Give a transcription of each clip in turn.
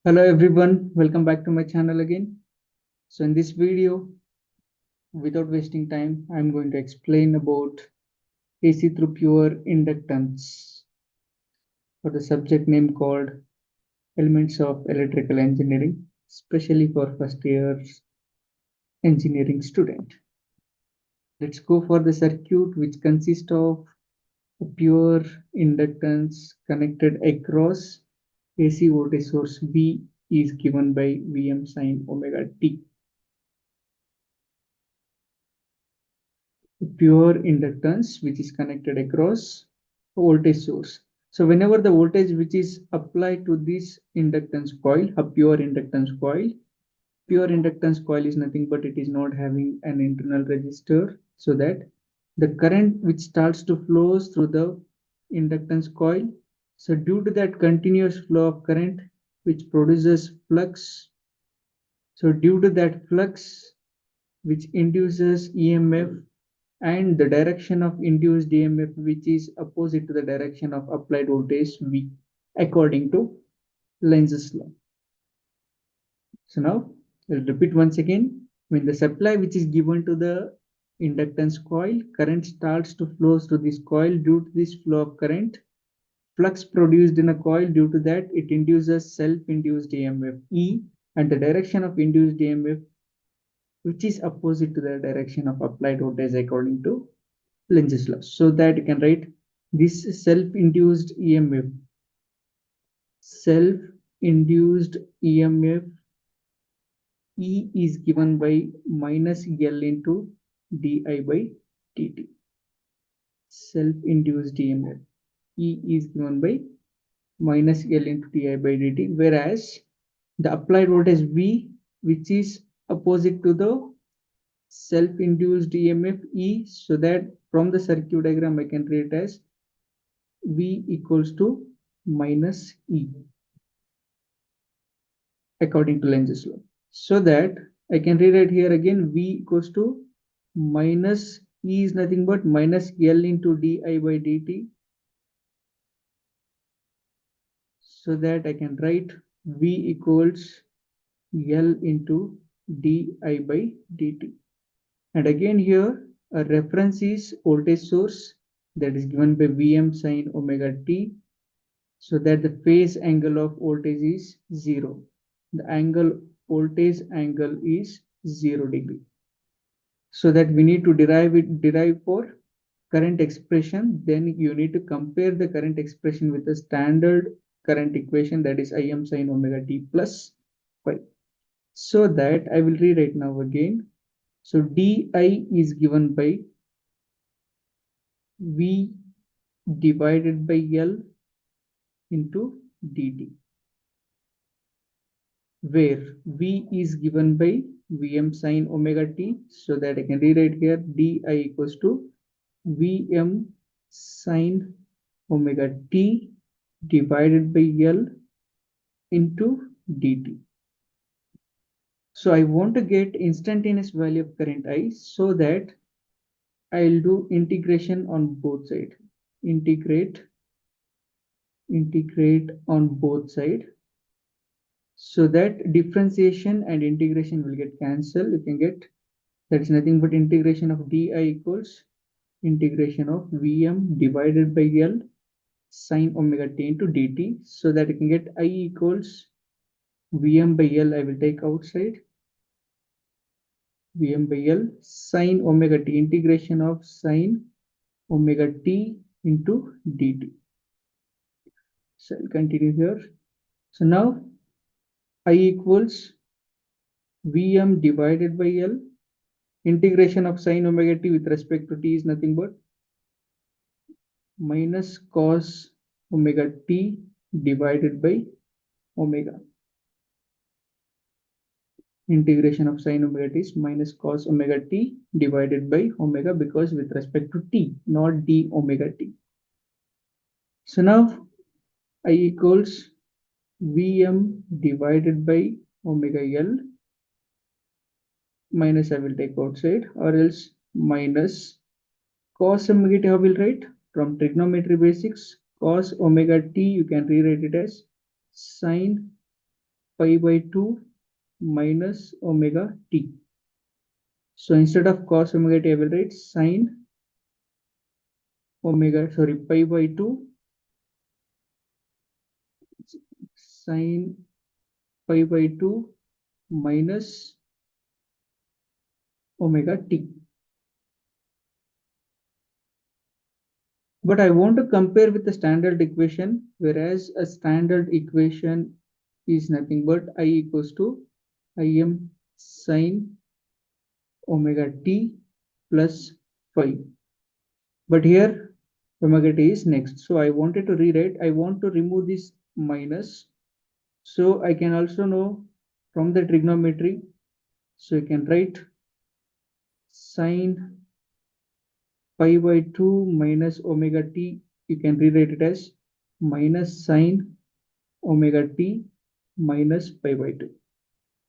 Hello everyone, welcome back to my channel again. So in this video, without wasting time, I'm going to explain about AC through pure inductance for the subject name called Elements of Electrical Engineering, especially for first year engineering student. Let's go for the circuit which consists of a pure inductance connected across AC voltage source V is given by Vm sine omega t. Pure inductance which is connected across voltage source. So whenever the voltage which is applied to this inductance coil, a pure inductance coil is nothing but it is not having an internal resistor, so that the current which starts to flows through the inductance coil. So due to that continuous flow of current which produces flux, so due to that flux which induces EMF, and the direction of induced EMF which is opposite to the direction of applied voltage V according to Lenz's law. So now I'll repeat once again. When the supply which is given to the inductance coil, current starts to flow through this coil. Due to this flow of current, flux produced in a coil, due to that it induces self-induced EMF E, and the direction of induced EMF which is opposite to the direction of applied voltage according to Lenz's law. So that you can write this self-induced EMF. Self-induced EMF E is given by minus L into di by dt. Self-induced EMF E is given by minus L into di by dt, whereas the applied voltage V, which is opposite to the self-induced EMF E, so that from the circuit diagram I can write it as V equals to minus E according to Lenz's law. So that I can rewrite here again V equals to minus E is nothing but minus L into di by dt. So that I can write V equals L into di by dt. And again here a reference is voltage source that is given by Vm sine omega t, so that the phase angle of voltage is 0. The angle voltage angle is 0 degree. So that we need to derive for current expression. Then you need to compare the current expression with the standard current equation, that is Im sine omega t plus phi. So that I will rewrite now again. So di is given by V divided by L into dt, where V is given by Vm sine omega t, so that I can rewrite here di equals to Vm sine omega t divided by L into dt. So I want to get instantaneous value of current I, so that I'll do integration on both sides. Integrate on both sides, so that differentiation and integration will get cancelled. You can get that is nothing but integration of di equals integration of Vm divided by L sine omega t into dt, so that you can get I equals Vm by L, I will take outside, Vm by L sine omega t, integration of sine omega t into dt. So I'll continue here. So now I equals Vm divided by L, integration of sine omega t with respect to t is nothing but minus cos omega t divided by omega. Integration of sine omega t is minus cos omega t divided by omega, because with respect to t, not d omega t. So now I equals Vm divided by omega L minus, I will take outside, or else minus cos omega t. How will write? From trigonometry basics, cos omega t you can rewrite it as sine pi by 2 minus omega t. So instead of cos omega t, I will write sine pi by 2 sine pi by 2 minus omega t. But I want to compare with the standard equation, whereas a standard equation is nothing but I equals to Im sine omega t plus phi. But here omega t is next. So I wanted to rewrite, I want to remove this minus. So I can also know from the trigonometry. So you can write sine pi by 2 minus omega t. You can rewrite it as minus sine omega t minus pi by 2.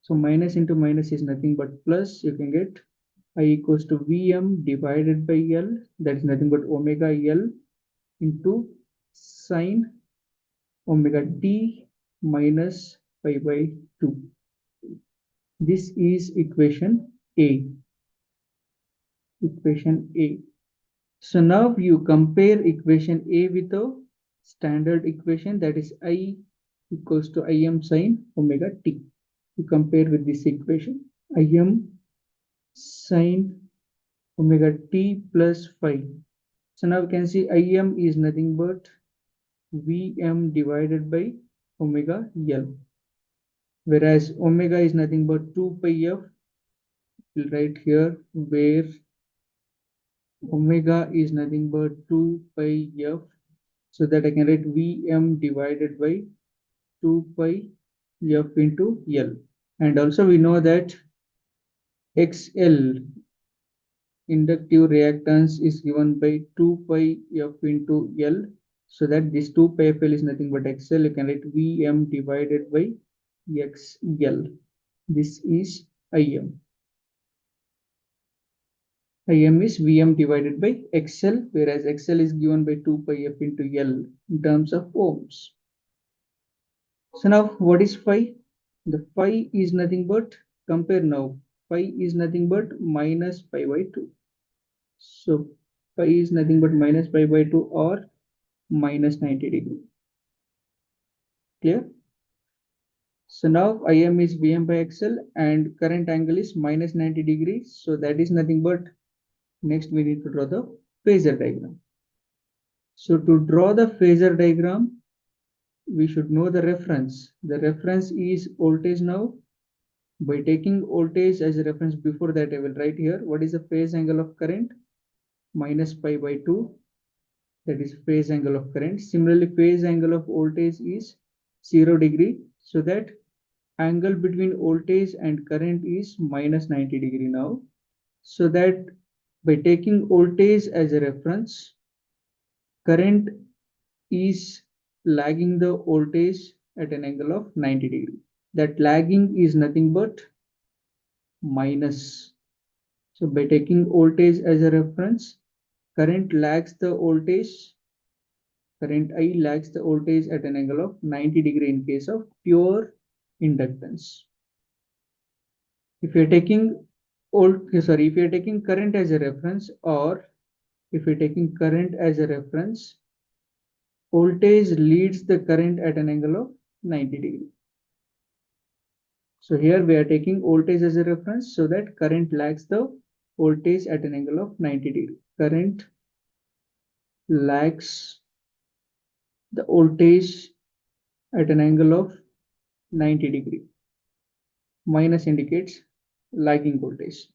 So minus into minus is nothing but plus. You can get I equals to Vm divided by L. That is nothing but omega L into sine omega t minus pi by 2. This is equation A. Equation A. So now you compare equation A with the standard equation, that is I equals to Im sine omega t. You compare with this equation, Im sine omega t plus phi. So now we can see Im is nothing but Vm divided by omega L, whereas omega is nothing but 2 pi f. We'll write here where omega is nothing but 2 pi f, so that I can write Vm divided by 2 pi f into L. And also we know that XL, inductive reactance, is given by 2 pi f into L, so that this 2 pi fl is nothing but XL. You can write Vm divided by XL. This is Im. Im is Vm divided by XL, whereas XL is given by 2 pi f into L in terms of ohms. So now what is phi? The phi is nothing but, compare now, phi is nothing but minus pi by 2. So phi is nothing but minus pi by 2 or minus 90 degree. Clear? So now Im is Vm by XL and current angle is minus 90 degrees. So that is nothing but, next we need to draw the phasor diagram. So to draw the phasor diagram, we should know the reference. The reference is voltage now. By taking voltage as a reference, before that I will write here what is the phase angle of current, minus pi by 2. That is phase angle of current. Similarly, phase angle of voltage is 0 degree. So that angle between voltage and current is minus 90 degree now. So that by taking voltage as a reference, current is lagging the voltage at an angle of 90 degree. That lagging is nothing but minus. So by taking voltage as a reference, current lags the voltage, current I lags the voltage at an angle of 90 degree in case of pure inductance. If you're taking if you're taking current as a reference, or if you're taking current as a reference, voltage leads the current at an angle of 90 degree. So here we are taking voltage as a reference, so that current lags the voltage at an angle of 90 degree. Current lags the voltage at an angle of 90 degree. Minus indicates lagging voltage.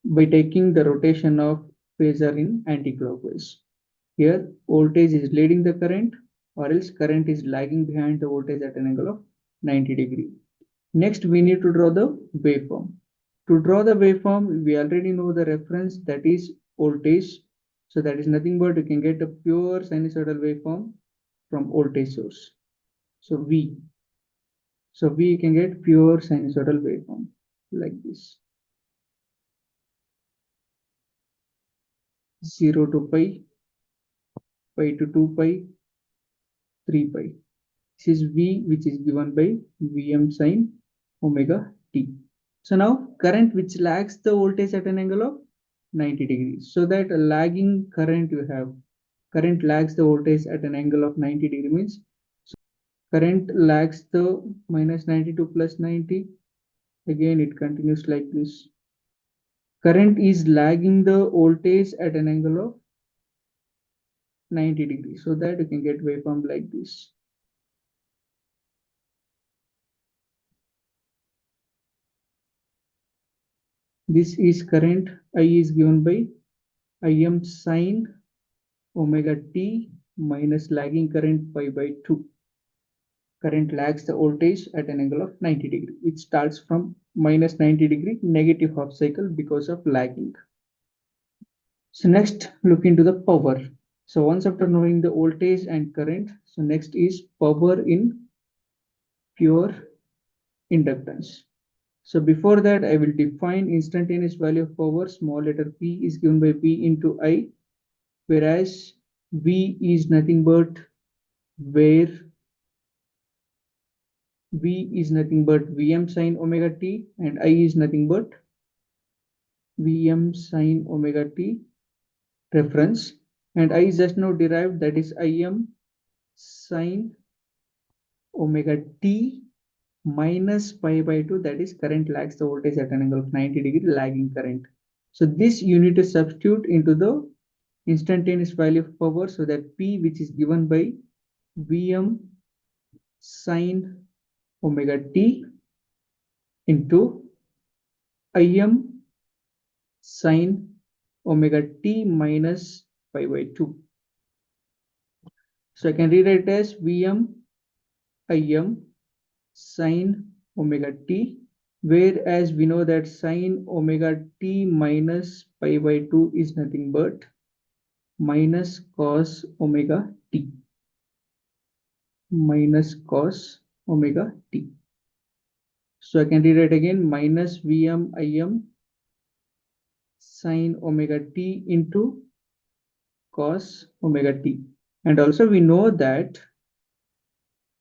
By taking the rotation of phasor in anticlockwise. Here voltage is leading the current, or else current is lagging behind the voltage at an angle of 90 degree. Next we need to draw the waveform. To draw the waveform, we already know the reference, that is voltage. So that is nothing but you can get a pure sinusoidal waveform from voltage source. So V. So we can get pure sinusoidal waveform like this. 0 to pi, pi to 2 pi, 3 pi. This is V, which is given by Vm sine omega t. So now current which lags the voltage at an angle of 90 degrees. So that lagging current you have, current lags the voltage at an angle of 90 degree means current lags the minus 90 to plus 90. Again, it continues like this. Current is lagging the voltage at an angle of 90 degrees, so that you can get waveform like this. This is current. I is given by Im sine omega t minus lagging current pi by 2. Current lags the voltage at an angle of 90 degree, which starts from minus 90 degree negative half cycle because of lagging. So next, look into the power. So once after knowing the voltage and current, so next is power in pure inductance. So before that, I will define instantaneous value of power. Small letter p is given by p into I, whereas v is nothing but where v is nothing but Vm sine omega t and I is nothing but Vm sine omega t reference, and I just now derived, that is Im sine omega t minus pi by 2, that is current lags the voltage at an angle of 90 degree, lagging current. So this you need to substitute into the instantaneous value of power, so that P, which is given by Vm sine omega t into Im sine omega t minus pi by 2. So I can rewrite it as Vm Im sine omega t, whereas we know that sine omega t minus pi by 2 is nothing but minus cos omega t, minus cos omega t. So I can rewrite again minus Vm Im sine omega t into cos omega t. And also we know that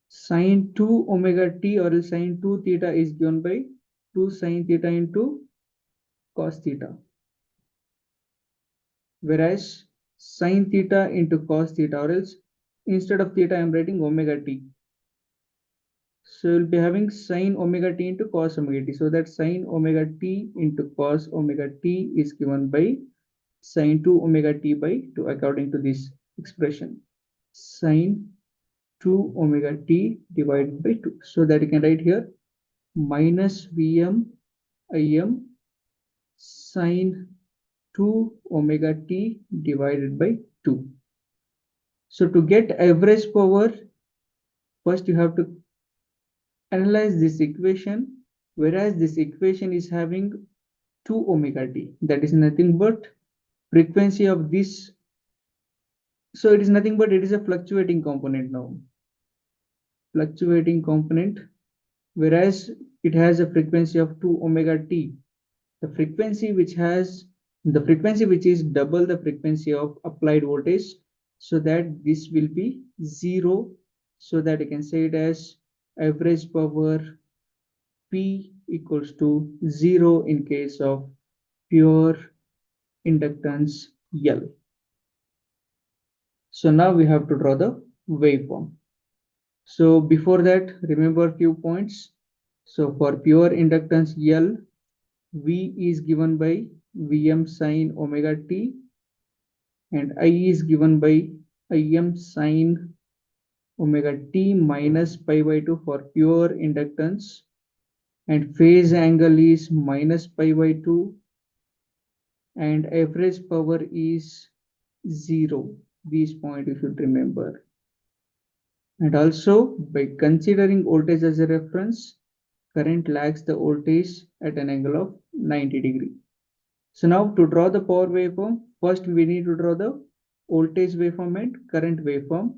sine 2 omega t or sine 2 theta is given by 2 sine theta into cos theta, whereas sine theta into cos theta, or else instead of theta I am writing omega t. So you'll be having sine omega t into cos omega t. So that sine omega t into cos omega t is given by sine 2 omega t by 2 according to this expression. Sine 2 omega t divided by 2. So that you can write here minus Vm Im sine 2 omega t divided by 2. So to get average power, first you have to analyze this equation, whereas this equation is having 2 omega t, that is nothing but frequency of this. So it is nothing but it is a fluctuating component now, fluctuating component, whereas it has a frequency of 2 omega t. The frequency which is double the frequency of applied voltage, so that this will be 0, so that you can say it as average power P equals to 0 in case of pure inductance L. So now we have to draw the waveform. So before that, remember few points. So for pure inductance L, V is given by Vm sine omega t and I is given by Im sine omega t minus pi by 2 for pure inductance, and phase angle is minus pi by 2 and average power is 0. This point you should remember. And also by considering voltage as a reference, current lags the voltage at an angle of 90 degree. So now to draw the power waveform, first we need to draw the voltage waveform and current waveform.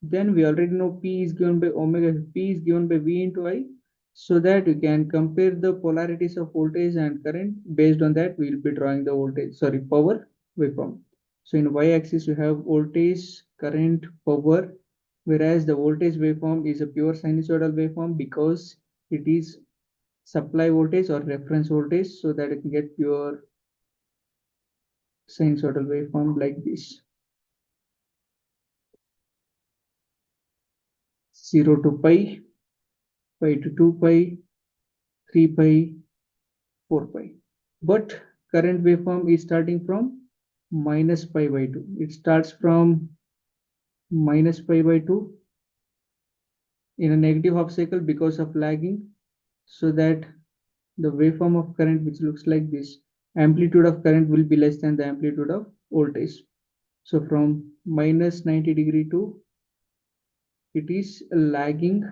Then we already know P is given by omega, P is given by V into I, so that you can compare the polarities of voltage and current. Based on that, we will be drawing the power waveform. So in y-axis you have voltage, current, power, whereas the voltage waveform is a pure sinusoidal waveform because it is supply voltage or reference voltage, so that you can get your sinusoidal waveform like this. 0 to pi, pi to 2 pi, 3 pi, 4 pi. But current waveform is starting from minus pi by 2. It starts from minus pi by 2 in a negative half cycle because of lagging, so that the waveform of current, which looks like this, amplitude of current will be less than the amplitude of voltage. So from minus 90 degree to, it is lagging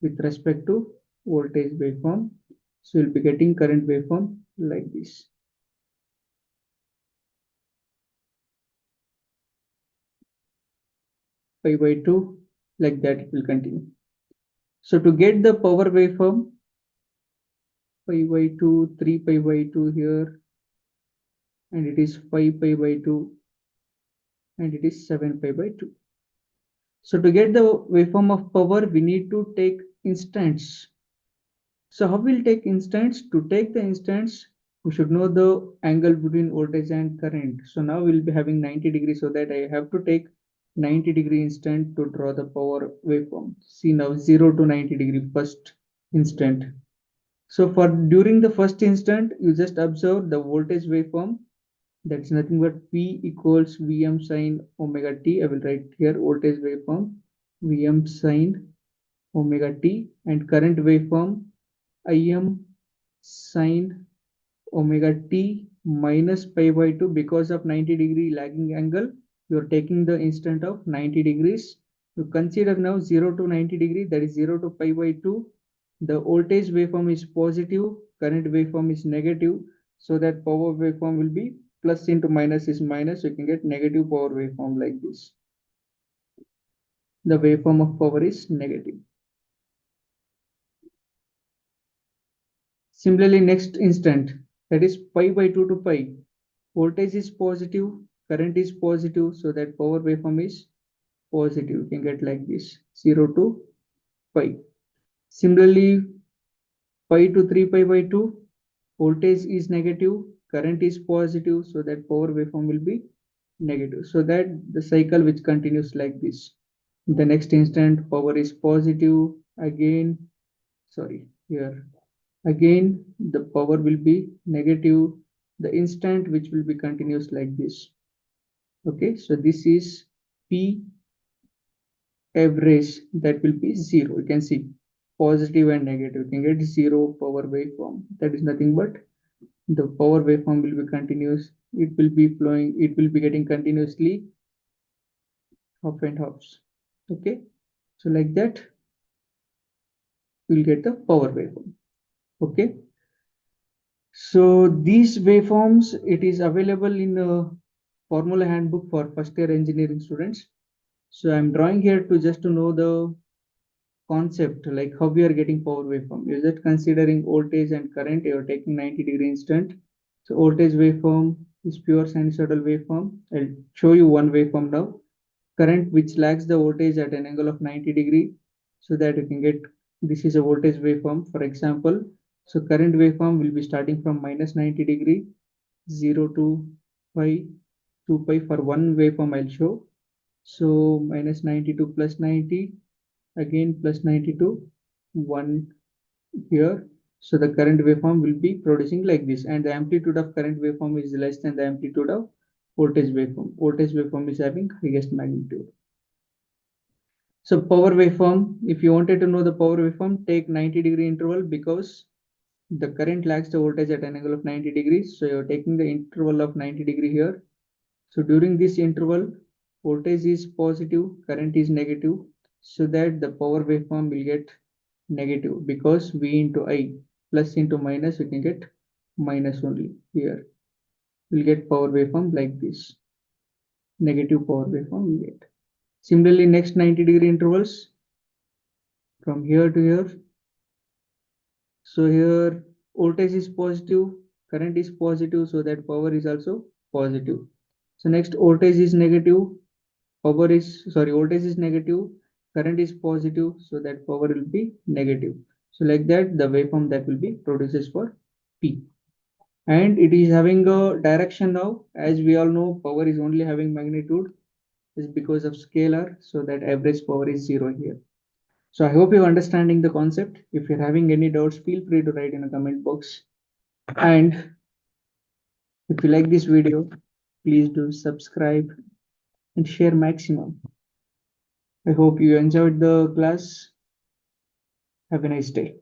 with respect to voltage waveform. So you'll be getting current waveform like this. Pi by 2, like that it will continue. So to get the power waveform, pi by 2, 3 pi by 2 here, and it is 5 pi by 2, and it is 7 pi by 2. So to get the waveform of power, we need to take instants. So how we'll take instants? To take the instants, we should know the angle between voltage and current. So now we'll be having 90 degrees, so that I have to take 90-degree instant to draw the power waveform. See now 0 to 90 degree first instant. So for during the first instant, you just observe the voltage waveform. That's nothing but P equals Vm sine omega t. I will write here voltage waveform Vm sine omega t, and current waveform Im sine omega t minus pi by 2. Because of 90-degree lagging angle, you are taking the instant of 90 degrees. You consider now 0 to 90 degree, that is 0 to pi by 2. The voltage waveform is positive, current waveform is negative, so that power waveform will be plus into minus is minus. You can get negative power waveform like this. The waveform of power is negative. Similarly, next instant, that is pi by 2 to pi, voltage is positive, current is positive, so that power waveform is positive. You can get like this, 0 to pi. Similarly, pi to 3 pi by 2, voltage is negative, current is positive, so that power waveform will be negative. So that the cycle which continues like this. The next instant, power is positive, again, sorry, here. Again, the power will be negative, the instant which will be continuous like this. Okay, so this is P average, that will be 0. You can see positive and negative. You can get 0 power waveform. That is nothing but the power waveform will be continuous. It will be flowing, it will be getting continuously half and halves. Okay, so like that, you will get the power waveform. Okay, so these waveforms, it is available in a formula handbook for first year engineering students. So I'm drawing here to just to know the concept, like how we are getting power waveform. Is it considering voltage and current? You're taking 90-degree instant. So voltage waveform is pure sinusoidal waveform. I'll show you one waveform now. Current which lags the voltage at an angle of 90 degree, so that you can get, this is a voltage waveform, for example. So current waveform will be starting from minus 90 degree, 0 to pi, 2 pi for one waveform I'll show. So minus 90 to plus 90, again plus 90 to 1 here. So the current waveform will be producing like this, and the amplitude of current waveform is less than the amplitude of voltage waveform. Voltage waveform is having highest magnitude. So power waveform, if you wanted to know the power waveform, take 90-degree interval, because the current lags the voltage at an angle of 90 degrees. So you're taking the interval of 90 degree here. So during this interval, voltage is positive, current is negative, so that the power waveform will get negative, because V into I, plus into minus, you can get minus only here. We'll get power waveform like this. Negative power waveform we get. Similarly, next 90-degree intervals from here to here. So here voltage is positive, current is positive, so that power is also positive. So next voltage is negative, voltage is negative, current is positive, so that power will be negative. So like that, the waveform that will be produces for P. And it is having a direction now. As we all know, power is only having magnitude is because of scalar. So that average power is 0 here. So I hope you're understanding the concept. If you're having any doubts, feel free to write in a comment box. And if you like this video, please do subscribe and share maximum. I hope you enjoyed the class. Have a nice day.